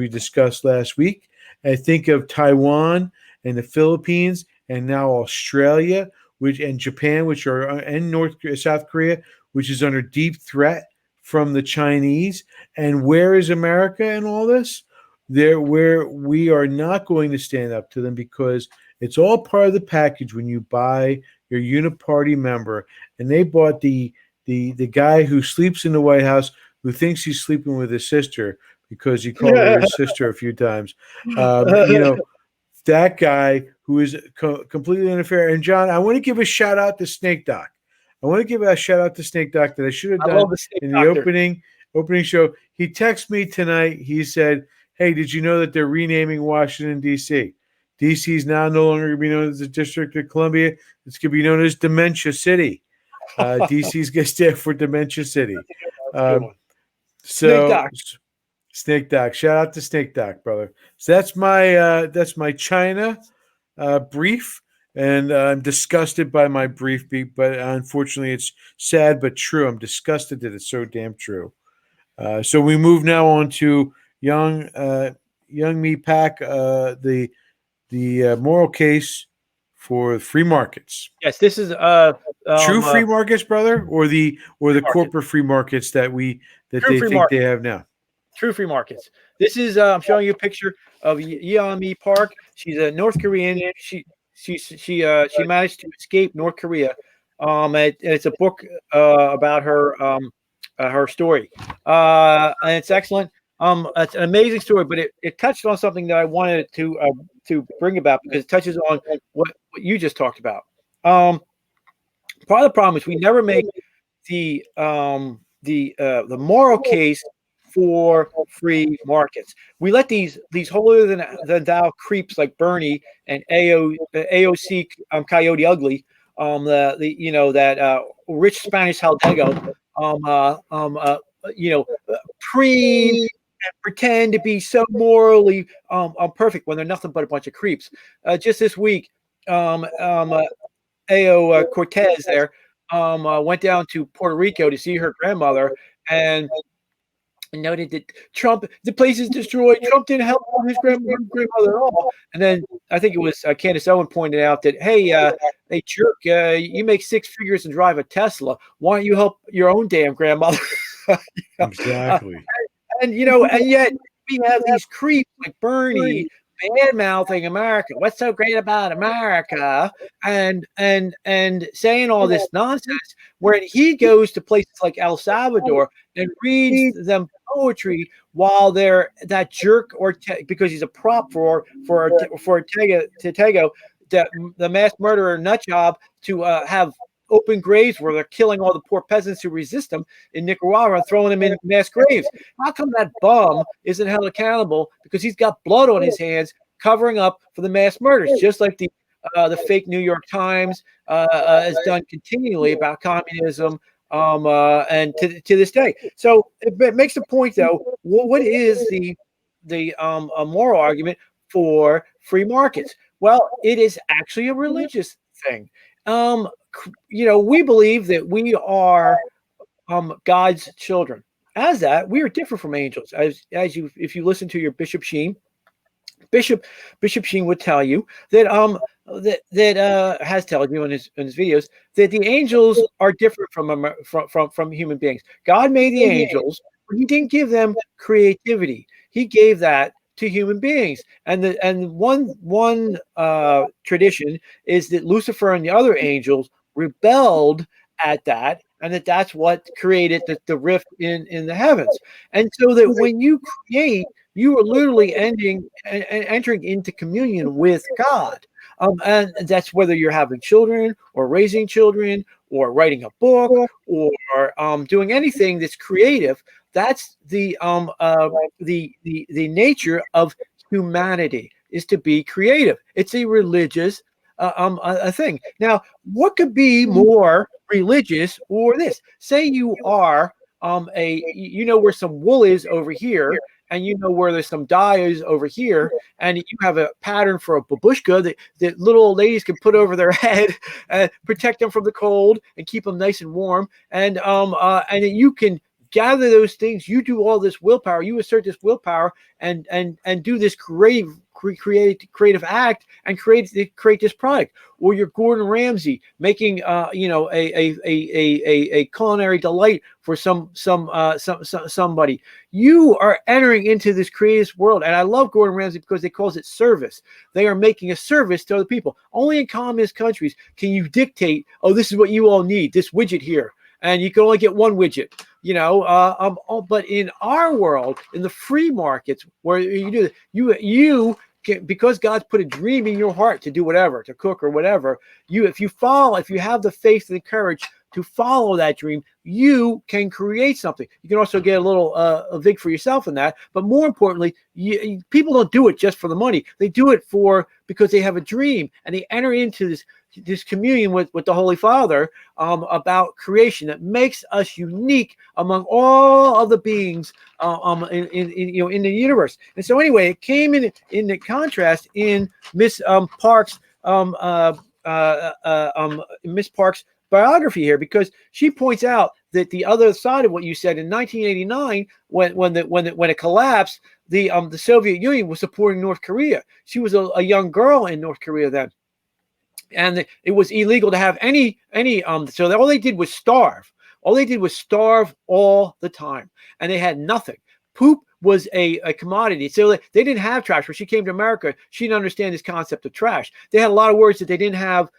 discussed last week. And think of Taiwan and the Philippines, and now Australia, and Japan, which are, and South Korea, which is under deep threat from the Chinese. And where is America in all this? There, where we are not going to stand up to them, because it's all part of the package when you buy your uniparty member. And they bought the guy who sleeps in the White House, who thinks he's sleeping with his sister because he called her his sister a few times. That guy who is completely unfair. And John, I want to give a shout out to Snake Doc. I want to give a shout out to Snake Doc that I should have done in the opening show. He texted me tonight. He said, "Hey, did you know that they're renaming Washington, D.C.? D.C. is now no longer going to be known as the District of Columbia. It's going to be known as Dementia City. D.C. is going to stand for Dementia City." Snake Doc. Shout out to Snake Doc, brother. So that's my China brief. And I'm disgusted by my brief, but unfortunately it's sad but true. I'm disgusted that it's so damn true. So we move now on to Young Me Pack, the moral case for free markets. Yes, this is true free markets, brother, or the corporate free markets that they think they have now. True free markets. This is I'm showing you a picture of Yeon-mi Park. She's a North Korean. She managed to escape North Korea. It's a book about her story, and it's excellent. It's an amazing story, but it touched on something that I wanted to bring about, because it touches on what you just talked about. Part of the problem is we never make the moral case for free markets. We let these holier than thou creeps like Bernie and AOC Coyote Ugly, that rich Spanish Haldego, preen and pretend to be so morally perfect when they're nothing but a bunch of creeps. Just this week, Cortez there went down to Puerto Rico to see her grandmother, and noted that the place is destroyed. Trump didn't help his grandmother at all. And then I think it was Candace Owen pointed out that, hey jerk, you make six figures and drive a Tesla. Why don't you help your own damn grandmother? Exactly. And yet we have these creeps like Bernie bad mouthing America. What's so great about America? And saying all this nonsense, where he goes to places like El Salvador and reads them poetry while they're that jerk, or because he's a prop for Tego, the mass murderer nut job, to have open graves where they're killing all the poor peasants who resist them in Nicaragua and throwing them in mass graves. How come that bum isn't held accountable? Because he's got blood on his hands covering up for the mass murders, just like the fake New York Times has done continually about communism, and to this day. So it makes the point, though. What is the moral argument for free markets? Well, it is actually a religious thing. We believe that we are God's children. as that, we are different from angels. As you, if you listen to your Bishop Sheen, Bishop Sheen would tell you that has told you in his videos that the angels are different from human beings. God made the angels, but He didn't give them creativity. He gave that to human beings. And one tradition is that Lucifer and the other angels rebelled at that, and that's what created the rift in the heavens. And so that when you create, you are literally entering into communion with God. And that's whether you're having children or raising children or writing a book or doing anything that's creative. That's the nature of humanity, is to be creative. It's a religious a thing. Now, what could be more religious or this? Say you are you know where some wool is over here, and you know where there's some dye is over here, and you have a pattern for a babushka that little old ladies can put over their head and protect them from the cold and keep them nice and warm, and you can gather those things. You do all this willpower, you assert this willpower, and do this creative act and create this product. Or you're Gordon Ramsay making a culinary delight for somebody. You are entering into this creative world, and I love Gordon Ramsay because they calls it service. They are making a service to other people. Only in communist countries can you dictate, oh, this is what you all need, this widget here, and you can only get one widget. But in our world, in the free markets, where you do you can, because God's put a dream in your heart to do whatever, to cook or whatever. If you have the faith and the courage to follow that dream, you can create something. You can also get a little a vig for yourself in that. But more importantly, people don't do it just for the money. They do it because they have a dream, and they enter into this communion with the Holy Father about creation that makes us unique among all of the beings in the universe. And so anyway, it came in the contrast in Miss Parks' Miss Parks' biography here, because she points out that the other side of what you said in 1989, when it collapsed, the Soviet Union was supporting North Korea. She was a young girl in North Korea then. And it was illegal to have any so all they did was starve. All they did was starve all the time, and they had nothing. Poop was a commodity. So they didn't have trash. When she came to America, she didn't understand this concept of trash. They had a lot of words that they didn't have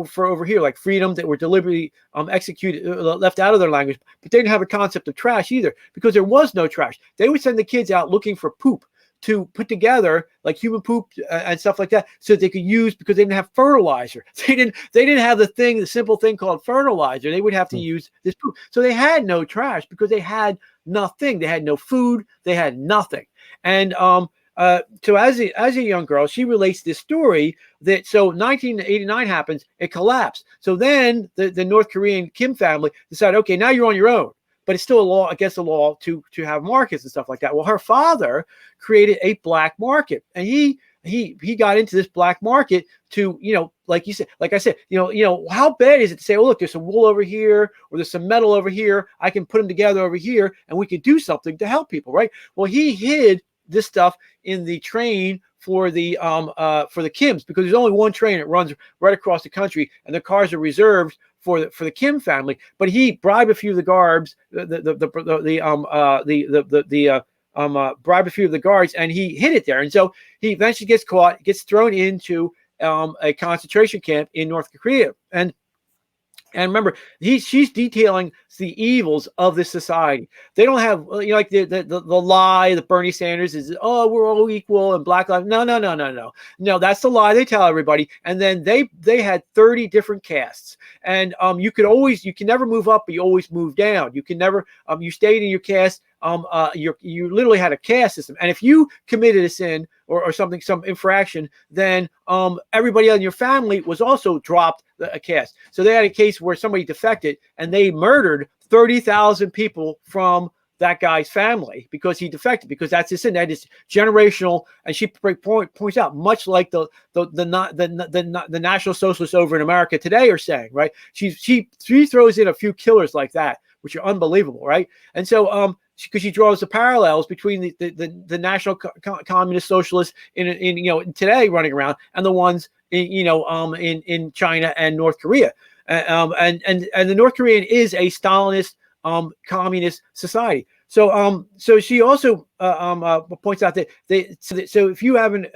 for over here, like freedom, that were deliberately executed, left out of their language. But they didn't have a concept of trash either, because there was no trash. They would send the kids out looking for poop to put together, like human poop and stuff like that, so that they could use, because they didn't have fertilizer. They didn't have the simple thing called fertilizer. They would have to use this poop. So they had no trash because they had nothing. They had no food. They had nothing. And so as a young girl, she relates this story that, so 1989 happens, it collapsed. So then the North Korean Kim family decided, okay, now you're on your own. But it's still a law, against the law to have markets and stuff like that. Well, her father created a black market, and he got into this black market to, like I said, how bad is it to say, oh, look, there's some wool over here, or there's some metal over here, I can put them together over here, and we can do something to help people, right? Well, he hid this stuff in the train for the Kims, because there's only one train that runs right across the country, and the cars are reserved for the Kim family. But he bribed a few of the guards, bribed a few of the guards, and he hid it there. And so he eventually gets caught, gets thrown into a concentration camp in North Korea. And remember, she's detailing the evils of this society. They don't have, like the lie that Bernie Sanders is, oh, we're all equal and black lives. No, that's the lie they tell everybody. And then they had 30 different castes, and you can never move up, but you always move down. You can never, you stayed in your caste. You literally had a caste system, and if you committed a sin or something, some infraction, then everybody in your family was also dropped a caste. So they had a case where somebody defected, and they murdered 30,000 people from that guy's family because he defected, because that's his sin. That is generational. And she points out, much like the National Socialists over in America today are saying, right? She throws in a few killers like that, which are unbelievable, right? And so because she draws the parallels between the national communist socialists in today running around and the ones in China and North Korea, and the North Korean is a Stalinist communist society. So she also points out that so if you have an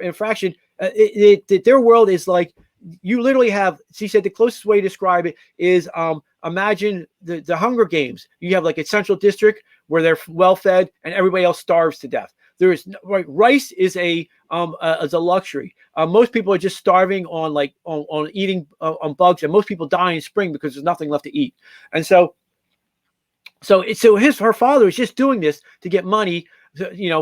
infraction, their world is like, you literally have, she said the closest way to describe it is imagine the Hunger Games. You have like a central district where they're well fed and everybody else starves to death. There is rice is a luxury. Most people are just starving on eating on bugs, and most people die in spring because there's nothing left to eat. And so her father is just doing this to get money,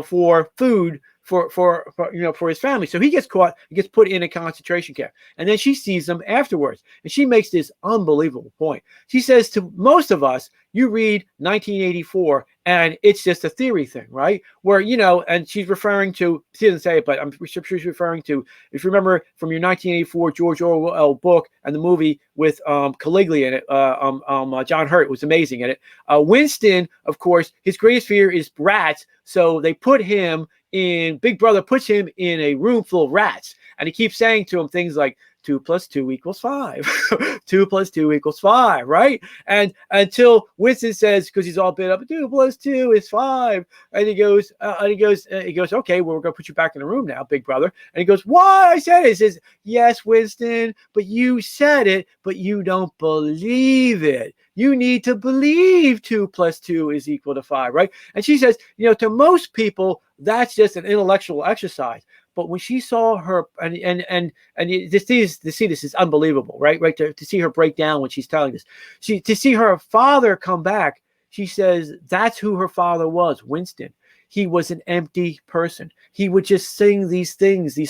for food for his family. So he gets caught, he gets put in a concentration camp, and then she sees them afterwards, and she makes this unbelievable point. She says to most of us, you read 1984 and it's just a theory thing, right? Where, and she's referring to, she doesn't say it, but I'm sure she's referring to, if you remember from your 1984 George Orwell book and the movie with Caligula in it, John Hurt was amazing in it. Winston, of course, his greatest fear is rats, so they put him in, Big Brother puts him in a room full of rats, and he keeps saying to him things like 2 + 2 = 5. 2 + 2 = 5, right? And until Winston says, because he's all bit up, 2 + 2 is 5, and he goes, okay, well, we're gonna put you back in the room now, Big Brother. And he goes, why? I said it. He says, yes, Winston, but you said it, but you don't believe it. You need to believe 2 + 2 is equal to 5, right? And she says, to most people, that's just an intellectual exercise. But when she saw her, and to see this is unbelievable, right? Right, to see her break down when she's telling this, to see her father come back, she says that's who her father was, Winston. He was an empty person. He would just sing these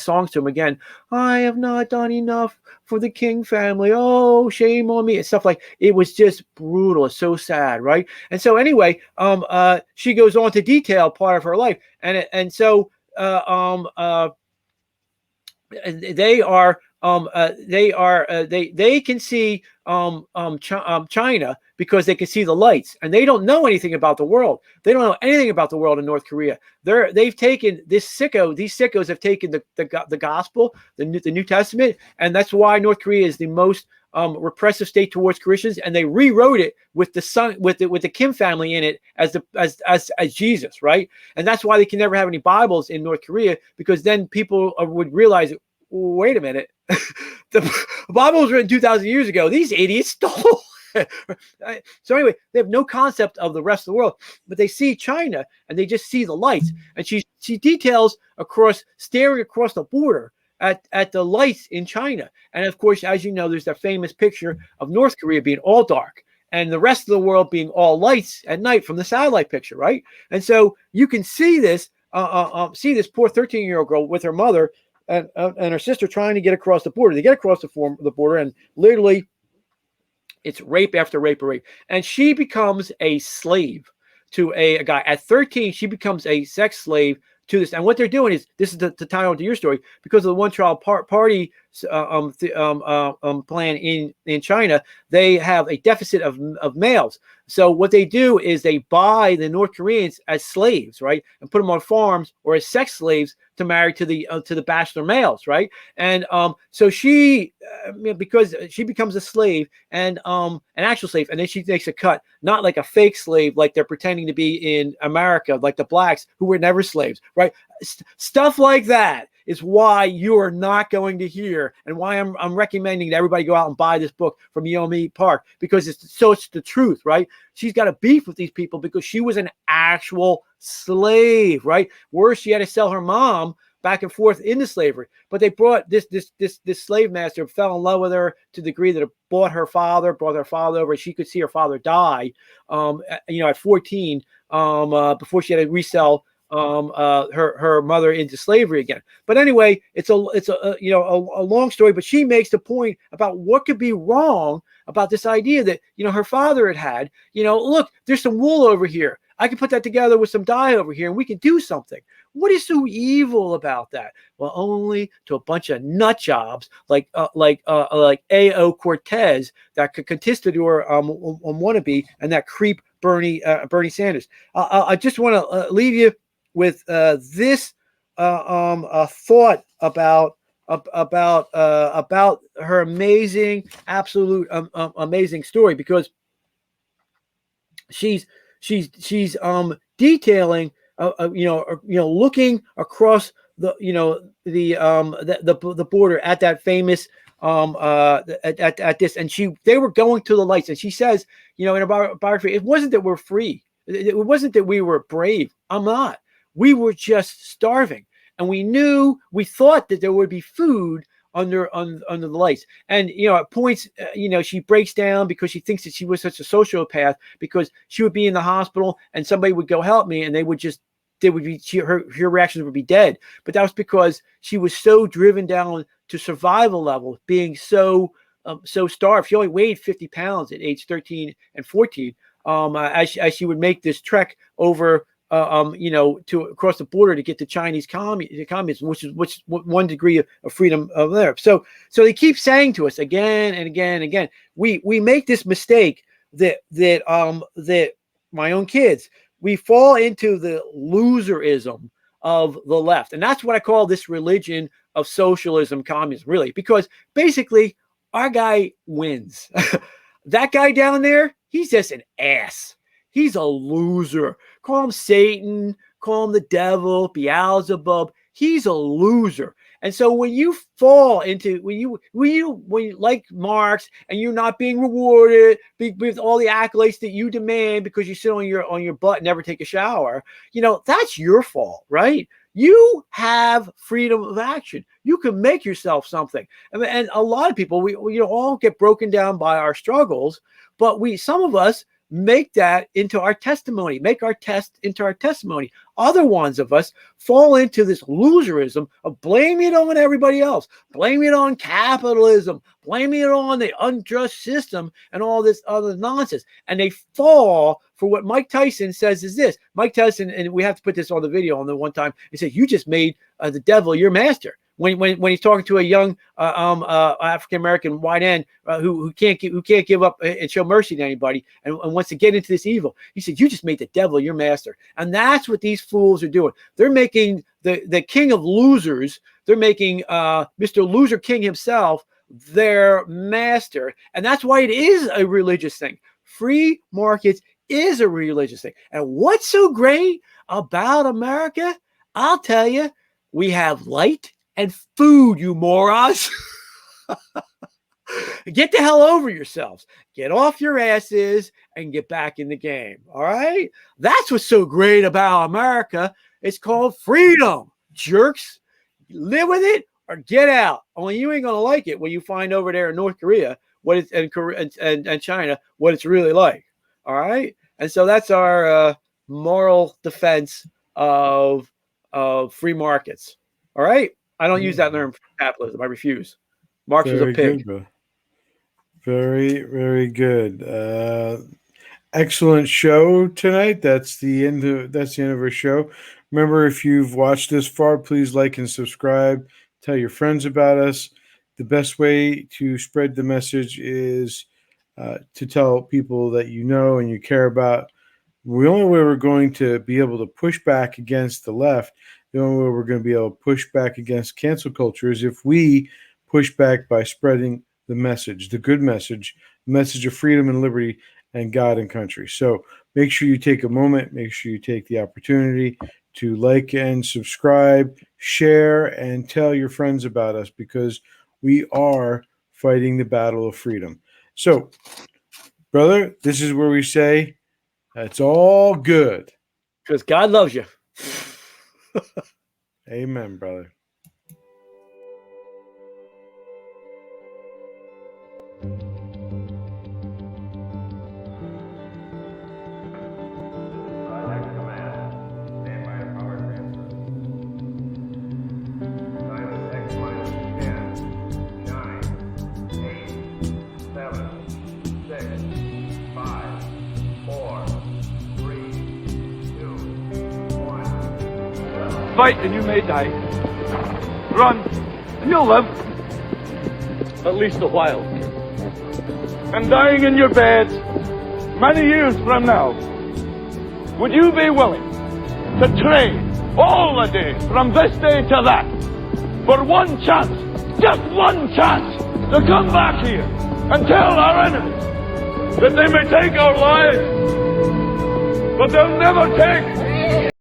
songs to him again. I have not done enough for the King family. Oh, shame on me, and stuff like. It was just brutal. It's so sad, right? And so anyway, she goes on to detail part of her life, and so. They can see China because they can see the lights, and they don't know anything about the world. They don't know anything about the world in North Korea. They've taken these sickos have taken the gospel, the New Testament, and that's why North Korea is the most repressive state towards Christians, and they rewrote it with the son, with the Kim family in it as Jesus, right? And that's why they can never have any Bibles in North Korea, because then people would realize, wait a minute, the Bible was written 2,000 years ago. These idiots stole it. So anyway, they have no concept of the rest of the world, but they see China and they just see the lights. And she details staring across the border at the lights in China. And of course, as you know, there's that famous picture of North Korea being all dark and the rest of the world being all lights at night from the satellite picture, right? And so you can see this poor 13-year-old girl with her mother and her sister trying to get across the border. They get across the border, and literally it's rape after rape or rape. And she becomes a slave to a guy. At 13, she becomes a sex slave to this. And what they're doing is, this is the title to your story, because of the one-child party plan in China, they have a deficit of males. So what they do is they buy the North Koreans as slaves, right, and put them on farms or as sex slaves to marry to the bachelor males, right? And so she, because she becomes a slave and an actual slave, and then she makes a cut, not like a fake slave like they're pretending to be in America, like the blacks who were never slaves, right? Stuff like that is why you are not going to hear, and why I'm recommending that everybody go out and buy this book from Yeomi Park, because it's the truth, right? She's got a beef with these people because she was an actual slave, right? Worse, she had to sell her mom back and forth into slavery. But they brought this slave master, fell in love with her to the degree that it brought her father over. She could see her father die, at 14, before she had to resell her mother into slavery again. But anyway, it's a long story, but she makes the point about what could be wrong about this idea that, her father had, look, there's some wool over here. I can put that together with some dye over here and we can do something. What is so evil about that? Well, only to a bunch of nut jobs like A.O. Cortez, that conquistador wannabe, and that creep Bernie Sanders. I just want to leave you with this thought about her amazing, absolute amazing story, because she's detailing, looking across the border at that famous at this, and they were going to the lights, and she says, in a biography, it wasn't that we're free, it wasn't that we were brave. I'm not. We were just starving, and we thought that there would be food under the lights. And at points, she breaks down because she thinks that she was such a sociopath, because she would be in the hospital and somebody would go help me, and her reactions would be dead. But that was because she was so driven down to survival level, being so starved. She only weighed 50 pounds at age 13 and 14, as she would make this trek over to across the border to get to Chinese communism, which is one degree of freedom of there. So they keep saying to us again and again and again, we make this mistake that my own kids, we fall into the loserism of the left. And that's what I call this religion of socialism, communism, really, because basically our guy wins. That guy down there, he's just an ass. He's a loser. Call him Satan, call him the devil, Beelzebub. He's a loser. And so when you fall into, when you like Marx and you're not being rewarded with all the accolades that you demand because you sit on your butt and never take a shower, that's your fault, right? You have freedom of action. You can make yourself something. And a lot of people, we all get broken down by our struggles, but some of us make that into our testimony, make our test into our testimony. Other ones of us fall into this loserism of blaming it on everybody else, blaming it on capitalism, blaming it on the unjust system and all this other nonsense. And they fall for what Mike Tyson says is this. Mike Tyson, and we have to put this on the video on the one time, he said, you just made the devil your master. When he's talking to a young African-American white end who can't give up and show mercy to anybody and wants to get into this evil, he said, you just made the devil your master. And that's what these fools are doing. They're making the king of losers, they're making Mr. Loser King himself their master. And that's why it is a religious thing. Free markets is a religious thing. And what's so great about America? I'll tell you, we have light and food, you morons. Get the hell over yourselves. Get off your asses and get back in the game. All right? That's what's so great about America. It's called freedom, jerks. Live with it or get out. Only you ain't going to like it when you find over there in North Korea and China what it's really like. All right? And so that's our moral defense of free markets. All right? I don't use that term for capitalism. I refuse. Marx was a pig. Good, very, very good. Excellent show tonight. That's the end of our show. Remember, if you've watched this far, please like and subscribe. Tell your friends about us. The best way to spread the message is to tell people that you know and you care about. The only way we're going to be able to push back against the left, the only way we're going to be able to push back against cancel culture is if we push back by spreading the message, the good message, the message of freedom and liberty and God and country. So make sure you take a moment, make sure you take the opportunity to like and subscribe, share, and tell your friends about us, because we are fighting the battle of freedom. So, brother, this is where we say, it's all good. Because God loves you. Amen, brother. Fight and you may die. Run and you'll live. At least a while. And dying in your bed many years from now would you be willing to trade all the days from this day to that for one chance, just one chance, to come back here and tell our enemies that they may take our lives, but they'll never take